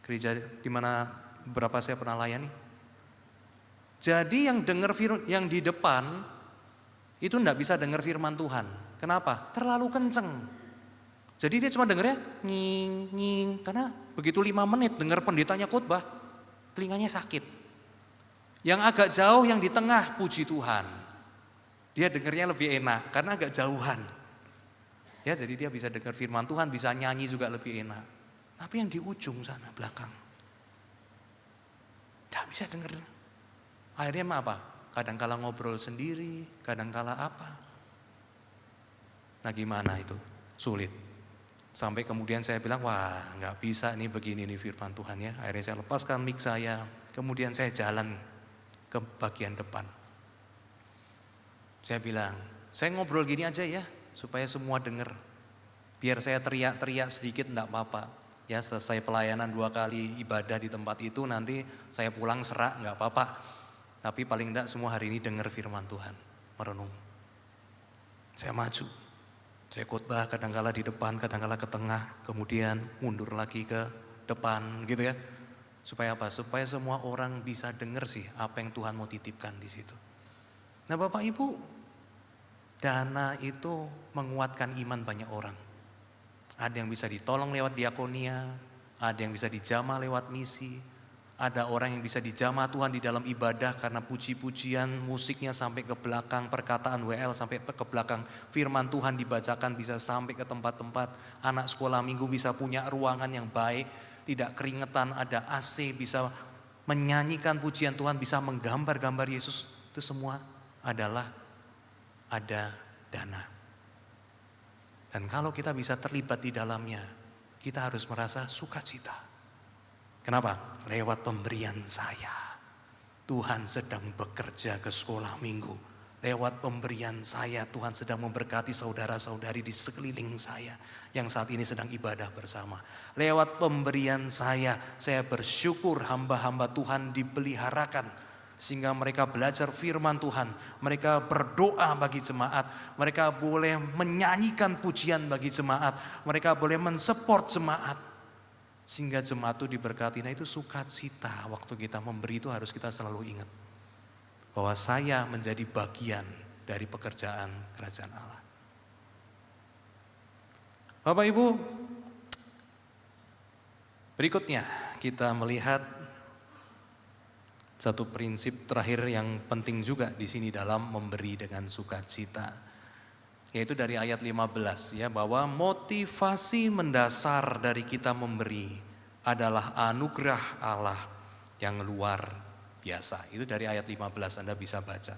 Gereja di mana beberapa saya pernah layani. Jadi yang dengar yang di depan itu tidak bisa dengar firman Tuhan. Kenapa? Terlalu kenceng. Jadi dia cuma dengarnya nying nying, karena begitu 5 menit dengar pendetanya khotbah, telinganya sakit. Yang agak jauh yang di tengah, puji Tuhan. Dia dengarnya lebih enak karena agak jauhan. Ya, jadi dia bisa dengar firman Tuhan, bisa nyanyi juga lebih enak. Tapi yang di ujung sana belakang, tidak bisa dengar. Akhirnya apa? Kadang-kala ngobrol sendiri, kadang-kala apa. Nah, gimana itu? Sulit. Sampai kemudian saya bilang, wah nggak bisa nih begini nih firman Tuhan ya. Akhirnya saya lepaskan mic saya, kemudian saya jalan ke bagian depan. Saya bilang, saya ngobrol gini aja ya, supaya semua dengar. Biar saya teriak-teriak sedikit enggak apa-apa. Ya, selesai pelayanan 2 kali ibadah di tempat itu, nanti saya pulang serak enggak apa-apa. Tapi paling enggak semua hari ini dengar firman Tuhan, merenung. Saya maju. Saya khotbah kadang-kala di depan, kadang-kala ke tengah, kemudian mundur lagi ke depan gitu ya. Supaya apa? Supaya semua orang bisa dengar sih apa yang Tuhan mau titipkan di situ. Nah, Bapak Ibu, dana itu menguatkan iman banyak orang. Ada yang bisa ditolong lewat diakonia, ada yang bisa dijamah lewat misi, ada orang yang bisa dijamah Tuhan di dalam ibadah karena puji-pujian, musiknya sampai ke belakang, perkataan WL sampai ke belakang, firman Tuhan dibacakan bisa sampai ke tempat-tempat, anak sekolah minggu bisa punya ruangan yang baik, tidak keringetan, ada AC, bisa menyanyikan pujian Tuhan, bisa menggambar-gambar Yesus, itu semua adalah ada dana. Dan kalau kita bisa terlibat di dalamnya, kita harus merasa sukacita. Kenapa? Lewat pemberian saya, Tuhan sedang bekerja ke sekolah minggu. Lewat pemberian saya, Tuhan sedang memberkati saudara-saudari di sekeliling saya yang saat ini sedang ibadah bersama. Lewat pemberian saya bersyukur hamba-hamba Tuhan dipeliharakan sehingga mereka belajar firman Tuhan, mereka berdoa bagi jemaat, mereka boleh menyanyikan pujian bagi jemaat, mereka boleh mensupport jemaat sehingga jemaat itu diberkati. Nah, itu sukacita waktu kita memberi itu harus kita selalu ingat bahwa saya menjadi bagian dari pekerjaan kerajaan Allah. Bapak Ibu, berikutnya kita melihat satu prinsip terakhir yang penting juga di sini dalam memberi dengan sukacita. Yaitu dari ayat 15 ya, bahwa motivasi mendasar dari kita memberi adalah anugerah Allah yang luar biasa. Itu dari ayat 15 Anda bisa baca.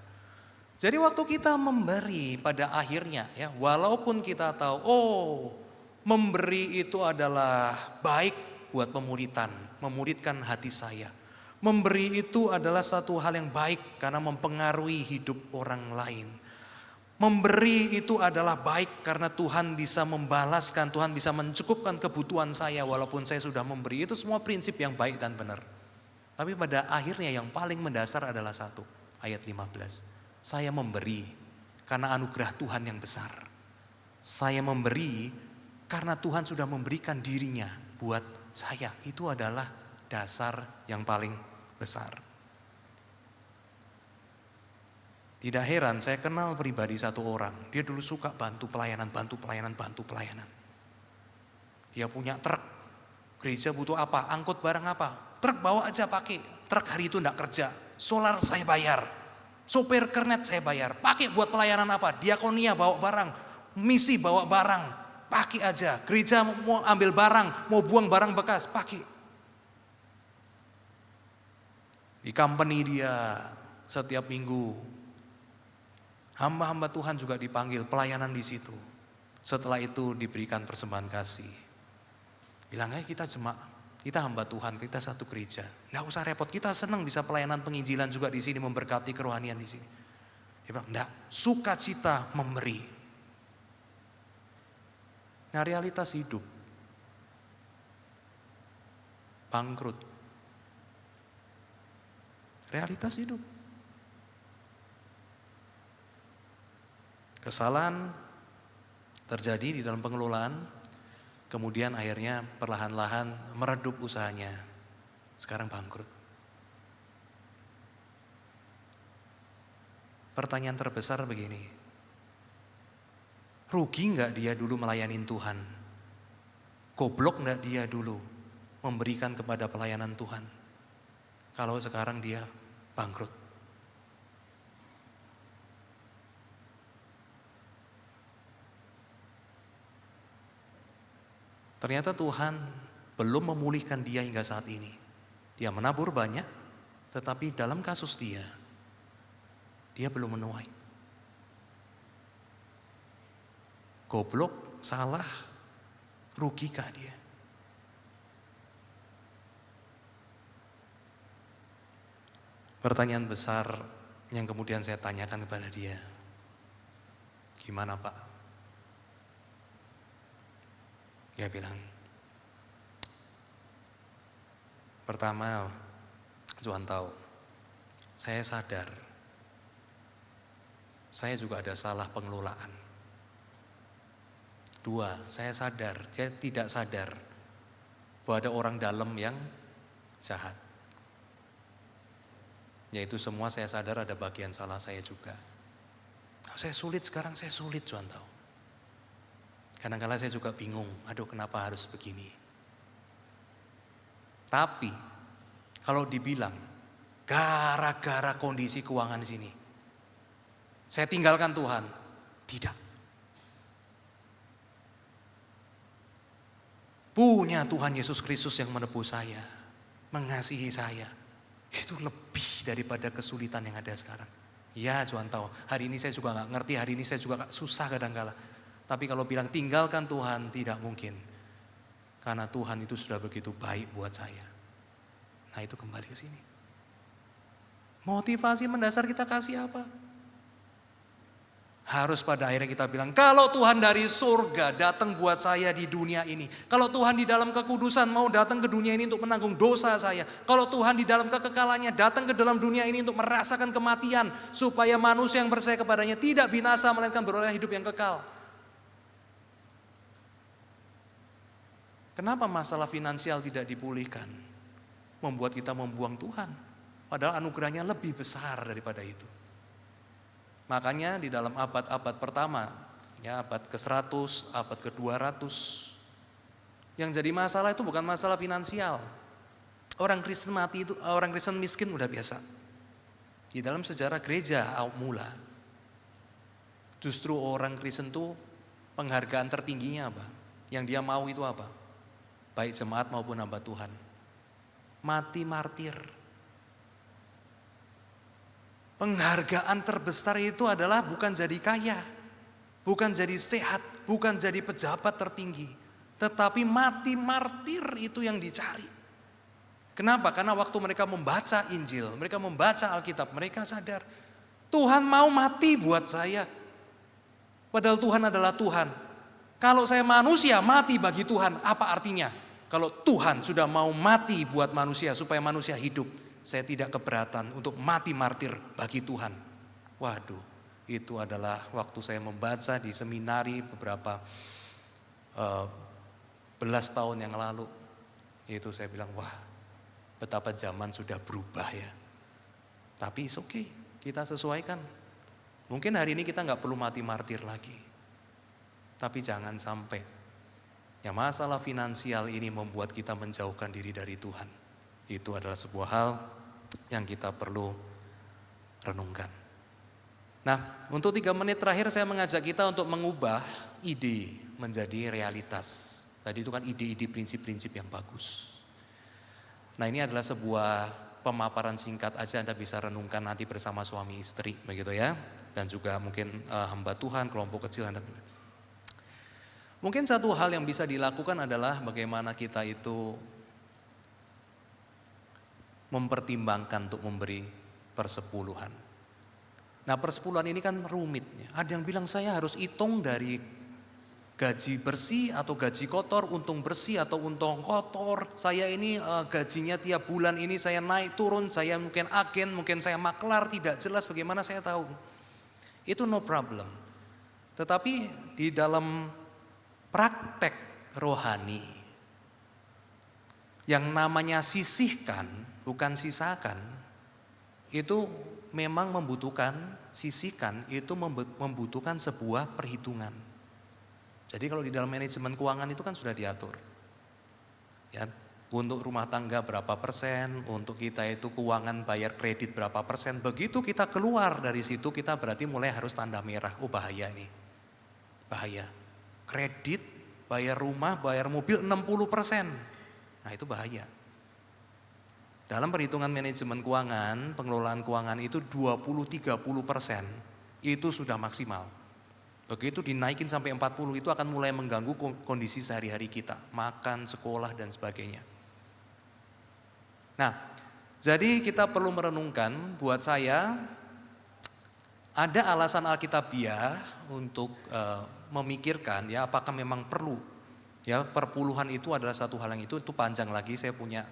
Jadi waktu kita memberi pada akhirnya ya, walaupun kita tahu memberi itu adalah baik buat memuridkan hati saya. Memberi itu adalah satu hal yang baik karena mempengaruhi hidup orang lain. Memberi itu adalah baik karena Tuhan bisa membalaskan, Tuhan bisa mencukupkan kebutuhan saya walaupun saya sudah memberi. Itu semua prinsip yang baik dan benar. Tapi pada akhirnya yang paling mendasar adalah satu, ayat 15. Saya memberi karena anugerah Tuhan yang besar. Saya memberi karena Tuhan sudah memberikan dirinya buat saya. Itu adalah dasar yang paling besar. Tidak heran saya kenal pribadi satu orang. Dia dulu suka bantu pelayanan. Dia punya truk. Gereja butuh apa? Angkut barang apa? Truk bawa aja pakai. Truk hari itu enggak kerja. Solar saya bayar. Sopir kernet saya bayar. Pakai buat pelayanan apa? Diakonia bawa barang. Misi bawa barang. Pakai aja. Gereja mau ambil barang. Mau buang barang bekas. Pakai. Di company dia setiap minggu. Hamba-hamba Tuhan juga dipanggil pelayanan di situ. Setelah itu diberikan persembahan kasih. Bilang aja kita jemaat, kita hamba Tuhan, kita satu gereja. Nggak usah repot, kita senang bisa pelayanan penginjilan juga di sini, memberkati kerohanian di sini. Dia bilang, enggak, sukacita memberi. Nah, realitas hidup bangkrut. Realitas hidup. Kesalahan terjadi di dalam pengelolaan, kemudian akhirnya perlahan-lahan meredup usahanya. Sekarang bangkrut. Pertanyaan terbesar begini, rugi nggak dia dulu melayani Tuhan? Goblok nggak dia dulu memberikan kepada pelayanan Tuhan? Kalau sekarang dia bangkrut. Ternyata Tuhan belum memulihkan dia hingga saat ini. Dia menabur banyak, tetapi dalam kasus dia belum menuai. Goblok, salah, rugikah dia? Pertanyaan besar yang kemudian saya tanyakan kepada dia, gimana Pak? Dia bilang, pertama, Tuhan tahu, saya sadar, saya juga ada salah pengelolaan. Dua, saya sadar, saya tidak sadar bahwa ada orang dalam yang jahat. Yaitu semua saya sadar ada bagian salah saya juga. Saya sulit sekarang, saya sulit Tuhan tahu. Kadang-kadang saya juga bingung, aduh kenapa harus begini. Tapi kalau dibilang gara-gara kondisi keuangan di sini, saya tinggalkan Tuhan, tidak. Punya Tuhan Yesus Kristus yang menebus saya, mengasihi saya, itu lebih daripada kesulitan yang ada sekarang. Ya Tuhan tahu, hari ini saya juga gak ngerti, hari ini saya juga susah kadang-kadang. Tapi kalau bilang tinggalkan Tuhan, tidak mungkin. Karena Tuhan itu sudah begitu baik buat saya. Nah itu kembali ke sini. Motivasi mendasar kita kasih apa? Harus pada akhirnya kita bilang, kalau Tuhan dari surga datang buat saya di dunia ini. Kalau Tuhan di dalam kekudusan mau datang ke dunia ini untuk menanggung dosa saya. Kalau Tuhan di dalam kekekalannya datang ke dalam dunia ini untuk merasakan kematian. Supaya manusia yang percaya kepadanya tidak binasa melainkan beroleh hidup yang kekal. Kenapa masalah finansial tidak dipulihkan? Membuat kita membuang Tuhan. Padahal anugerahnya lebih besar daripada itu. Makanya di dalam abad-abad pertama, ya abad ke-100, abad ke-200, yang jadi masalah itu bukan masalah finansial. Orang Kristen mati itu, orang Kristen miskin udah biasa. Di dalam sejarah gereja awal mula, justru orang Kristen itu penghargaan tertingginya apa? Yang dia mau itu apa? Baik jemaat maupun hamba Tuhan. Mati martir. Penghargaan terbesar itu adalah bukan jadi kaya, bukan jadi sehat, bukan jadi pejabat tertinggi, tetapi mati martir itu yang dicari. Kenapa? Karena waktu mereka membaca Injil, mereka membaca Alkitab, mereka sadar Tuhan mau mati buat saya. Padahal Tuhan adalah Tuhan. Kalau saya manusia mati bagi Tuhan, apa artinya? Kalau Tuhan sudah mau mati buat manusia supaya manusia hidup, saya tidak keberatan untuk mati martir bagi Tuhan. Waduh, itu adalah waktu saya membaca di seminari beberapa belas tahun yang lalu. Itu saya bilang, wah, betapa zaman sudah berubah ya. Tapi it's okay, kita sesuaikan. Mungkin hari ini kita nggak perlu mati martir lagi. Tapi jangan sampai ya masalah finansial ini membuat kita menjauhkan diri dari Tuhan. Itu adalah sebuah hal yang kita perlu renungkan. Nah, untuk 3 menit terakhir saya mengajak kita untuk mengubah ide menjadi realitas. Tadi itu kan ide-ide prinsip-prinsip yang bagus. Nah, ini adalah sebuah pemaparan singkat aja, Anda bisa renungkan nanti bersama suami istri begitu ya. Dan juga mungkin hamba Tuhan, kelompok kecil Anda. Mungkin satu hal yang bisa dilakukan adalah bagaimana kita itu mempertimbangkan untuk memberi persepuluhan. Nah, persepuluhan ini kan rumitnya. Ada yang bilang saya harus hitung dari gaji bersih atau gaji kotor, untung bersih atau untung kotor. Saya ini gajinya tiap bulan ini saya naik turun, saya mungkin agen, mungkin saya maklar, tidak jelas bagaimana saya tahu. Itu no problem. Tetapi di dalam praktek rohani yang namanya sisihkan, bukan sisakan, itu memang membutuhkan, sisihkan itu membutuhkan sebuah perhitungan. Jadi kalau di dalam manajemen keuangan itu kan sudah diatur. Ya, untuk rumah tangga berapa persen, untuk kita itu keuangan bayar kredit berapa persen. Begitu kita keluar dari situ kita berarti mulai harus tanda merah. Oh bahaya nih, bahaya. Kredit, bayar rumah, bayar mobil 60%. Nah itu bahaya. Dalam perhitungan manajemen keuangan, pengelolaan keuangan itu 20-30% itu sudah maksimal. Begitu dinaikin sampai 40 itu akan mulai mengganggu kondisi sehari-hari kita. Makan, sekolah dan sebagainya. Nah, jadi kita perlu merenungkan buat saya ada alasan Alkitabiah untuk memikirkan ya apakah memang perlu ya perpuluhan itu adalah satu hal yang itu panjang lagi, saya punya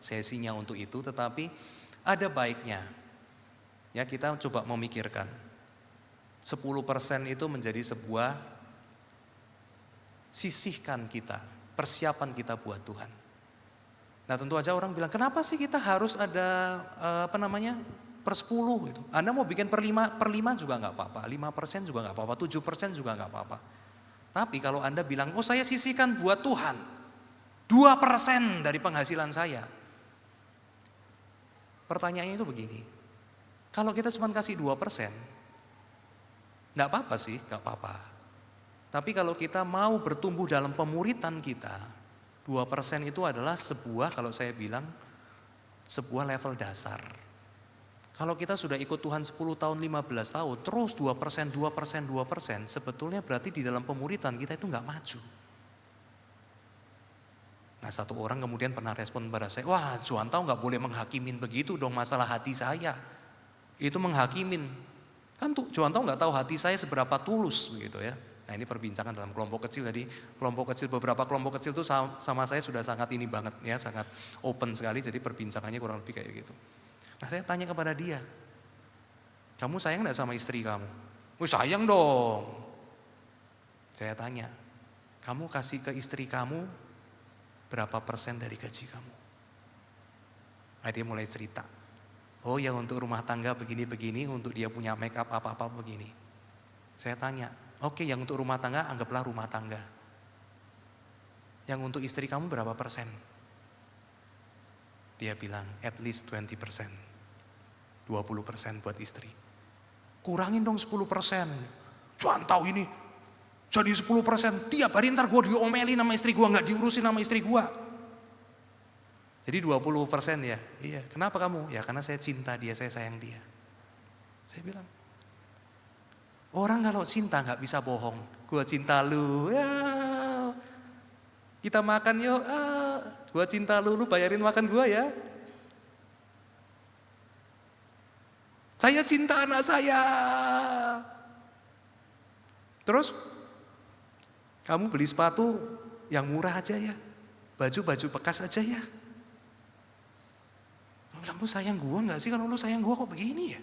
sesinya untuk itu, tetapi ada baiknya ya kita coba memikirkan 10% itu menjadi sebuah sisihkan kita, persiapan kita buat Tuhan. Nah tentu aja orang bilang kenapa sih kita harus ada per 10 gitu. Anda mau bikin per 5 juga nggak apa-apa, 5% juga nggak apa-apa, 7% juga nggak apa-apa. Tapi kalau Anda bilang, oh saya sisihkan buat Tuhan, 2% dari penghasilan saya. Pertanyaannya itu begini, kalau kita cuma kasih 2%, nggak apa-apa sih, nggak apa-apa. Tapi kalau kita mau bertumbuh dalam pemuritan kita, 2% itu adalah sebuah, kalau saya bilang, sebuah level dasar. Kalau kita sudah ikut Tuhan 10 tahun, 15 tahun, terus 2%, sebetulnya berarti di dalam pemuritan kita itu nggak maju. Nah satu orang kemudian pernah respon pada saya, wah Johan tahu nggak boleh menghakimin begitu dong masalah hati saya. Itu menghakimin. Kan tuh Johan tahu nggak tahu hati saya seberapa tulus begitu ya. Nah ini perbincangan dalam kelompok kecil, jadi beberapa kelompok kecil itu sama saya sudah sangat ini banget ya, sangat open sekali, jadi perbincangannya kurang lebih kayak gitu. Nah saya tanya kepada dia, kamu sayang gak sama istri kamu? Oh sayang dong. Saya tanya, kamu kasih ke istri kamu berapa persen dari gaji kamu? Nah dia mulai cerita, oh ya untuk rumah tangga begini-begini, untuk dia punya make up apa-apa begini. Saya tanya, oke yang untuk rumah tangga anggaplah rumah tangga. Yang untuk istri kamu berapa persen? Dia bilang at least 20%. 20% buat istri. Kurangin dong 10%. Jangan tahu ini. Jadi 10%. Tiap hari ntar gue diomelin sama istri gue. Gak diurusin sama istri gue. Jadi 20% ya. Iya. Kenapa kamu? Ya karena saya cinta dia, saya sayang dia. Saya bilang. Orang kalau cinta gak bisa bohong. Gue cinta lu. Ya. Kita makan yuk. Gue cinta lu bayarin makan gue ya. Saya cinta anak saya. Terus kamu beli sepatu yang murah aja ya, baju bekas aja ya. Bilang, lu sayang gua gak sih? Kalau lu sayang gua kok begini ya?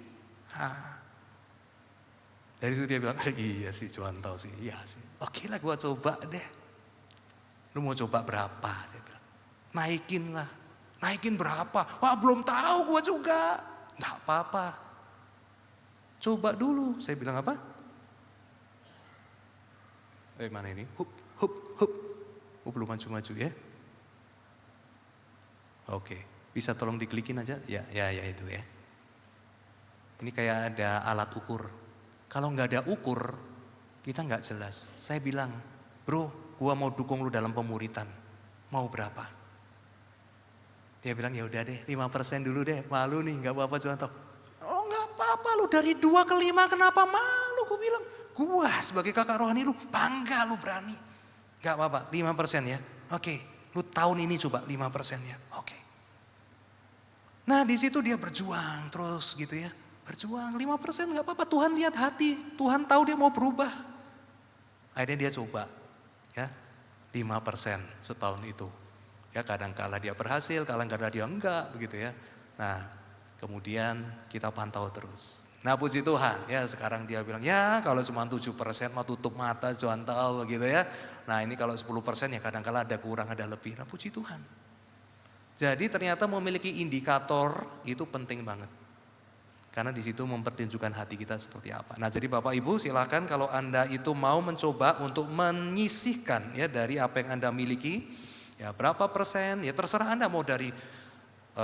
Dari situ dia bilang, iya sih Johanto sih, iya sih. Oke lah gua coba deh. Lu mau coba berapa? Saya bilang, naikin berapa? Wah belum tahu gua juga. Gak apa-apa, coba dulu. Saya bilang apa? Mana ini? Hup. Oh belum maju-maju ya? Oke. Bisa tolong diklikin aja? Ya itu ya. Ini kayak ada alat ukur. Kalau nggak ada ukur, kita nggak jelas. Saya bilang, bro, gua mau dukung lu dalam pemuritan. Mau berapa? Dia bilang, ya udah deh, 5% dulu deh. Malu nih, nggak apa-apa Johanto. Oh nggak apa-apa, lu dari 2 ke 5 kenapa malu? Gua bilang, gua sebagai kakak rohani lu bangga lu berani. Nggak apa-apa, 5% ya. Oke, lu tahun ini coba 5% ya. Oke. Nah di situ dia berjuang terus gitu ya. Berjuang 5% gak apa-apa, Tuhan lihat hati. Tuhan tahu dia mau berubah. Akhirnya dia coba ya 5% setahun itu. Ya kadang-kala dia berhasil, kadang-kala dia enggak begitu ya. Nah kemudian kita pantau terus. Nah puji Tuhan ya sekarang dia bilang ya kalau cuma 7% mau tutup mata Johanto begitu ya. Nah ini kalau 10% ya kadang-kala ada kurang ada lebih. Nah puji Tuhan. Jadi ternyata memiliki indikator itu penting banget. Karena di situ mempertunjukkan hati kita seperti apa. Nah jadi Bapak Ibu silakan kalau Anda itu mau mencoba untuk menyisihkan ya dari apa yang Anda miliki. Ya berapa persen ya terserah Anda mau dari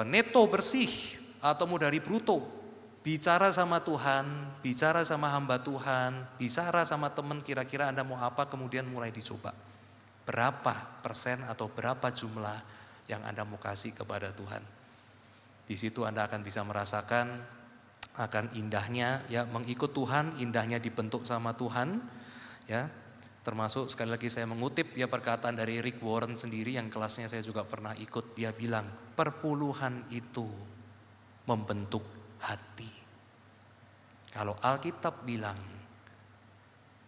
neto bersih atau mau dari bruto. Bicara sama Tuhan, bicara sama hamba Tuhan, bicara sama teman kira-kira Anda mau apa kemudian mulai dicoba. Berapa persen atau berapa jumlah yang Anda mau kasih kepada Tuhan. Di situ Anda akan bisa merasakan akan indahnya ya mengikut Tuhan, indahnya dibentuk sama Tuhan ya. Termasuk sekali lagi saya mengutip ya perkataan dari Rick Warren sendiri yang kelasnya saya juga pernah ikut. Dia bilang, perpuluhan itu membentuk hati. Kalau Alkitab bilang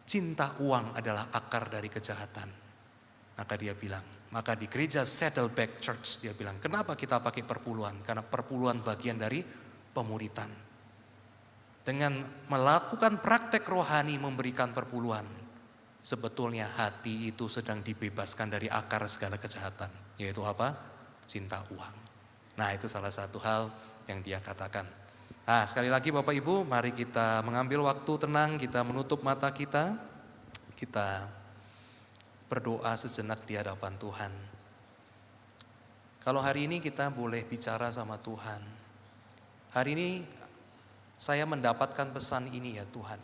cinta uang adalah akar dari kejahatan, maka dia bilang, maka di gereja Saddleback Church dia bilang, kenapa kita pakai perpuluhan? Karena perpuluhan bagian dari pemuritan. Dengan melakukan praktek rohani memberikan perpuluhan, sebetulnya hati itu sedang dibebaskan dari akar segala kejahatan. Yaitu apa? Cinta uang. Nah itu salah satu hal yang dia katakan. Nah sekali lagi Bapak Ibu, mari kita mengambil waktu tenang, kita menutup mata kita berdoa sejenak di hadapan Tuhan. Kalau hari ini kita boleh bicara sama Tuhan. Hari ini saya mendapatkan pesan ini ya Tuhan.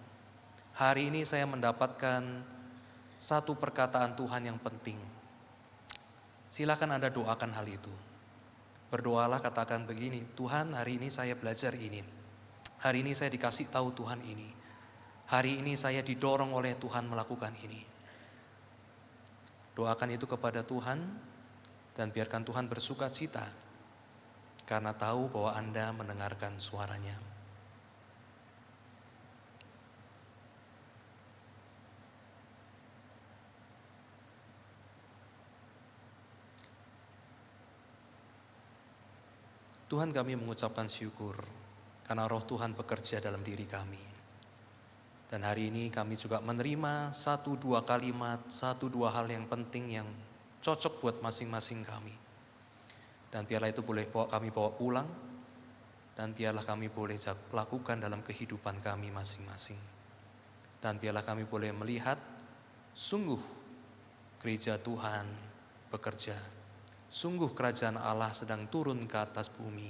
Hari ini saya mendapatkan satu perkataan Tuhan yang penting. Silakan Anda doakan hal itu. Berdoalah katakan begini, Tuhan hari ini saya belajar ini. Hari ini saya dikasih tahu Tuhan ini. Hari ini saya didorong oleh Tuhan melakukan ini. Doakan itu kepada Tuhan dan biarkan Tuhan bersuka cita karena tahu bahwa Anda mendengarkan suaranya. Tuhan kami mengucapkan syukur karena roh Tuhan bekerja dalam diri kami. Dan hari ini kami juga menerima 1-2 kalimat, 1-2 hal yang penting yang cocok buat masing-masing kami. Dan biarlah itu boleh kami bawa pulang. Dan biarlah kami boleh lakukan dalam kehidupan kami masing-masing. Dan biarlah kami boleh melihat sungguh gereja Tuhan bekerja. Sungguh kerajaan Allah sedang turun ke atas bumi.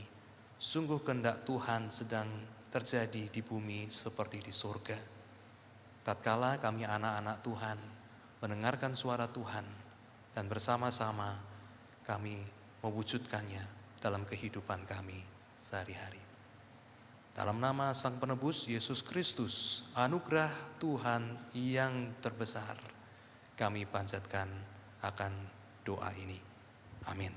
Sungguh kehendak Tuhan sedang terjadi di bumi seperti di surga. Tatkala kami anak-anak Tuhan mendengarkan suara Tuhan dan bersama-sama kami mewujudkannya dalam kehidupan kami sehari-hari. Dalam nama Sang Penebus Yesus Kristus, anugerah Tuhan yang terbesar, kami panjatkan akan doa ini. Amin.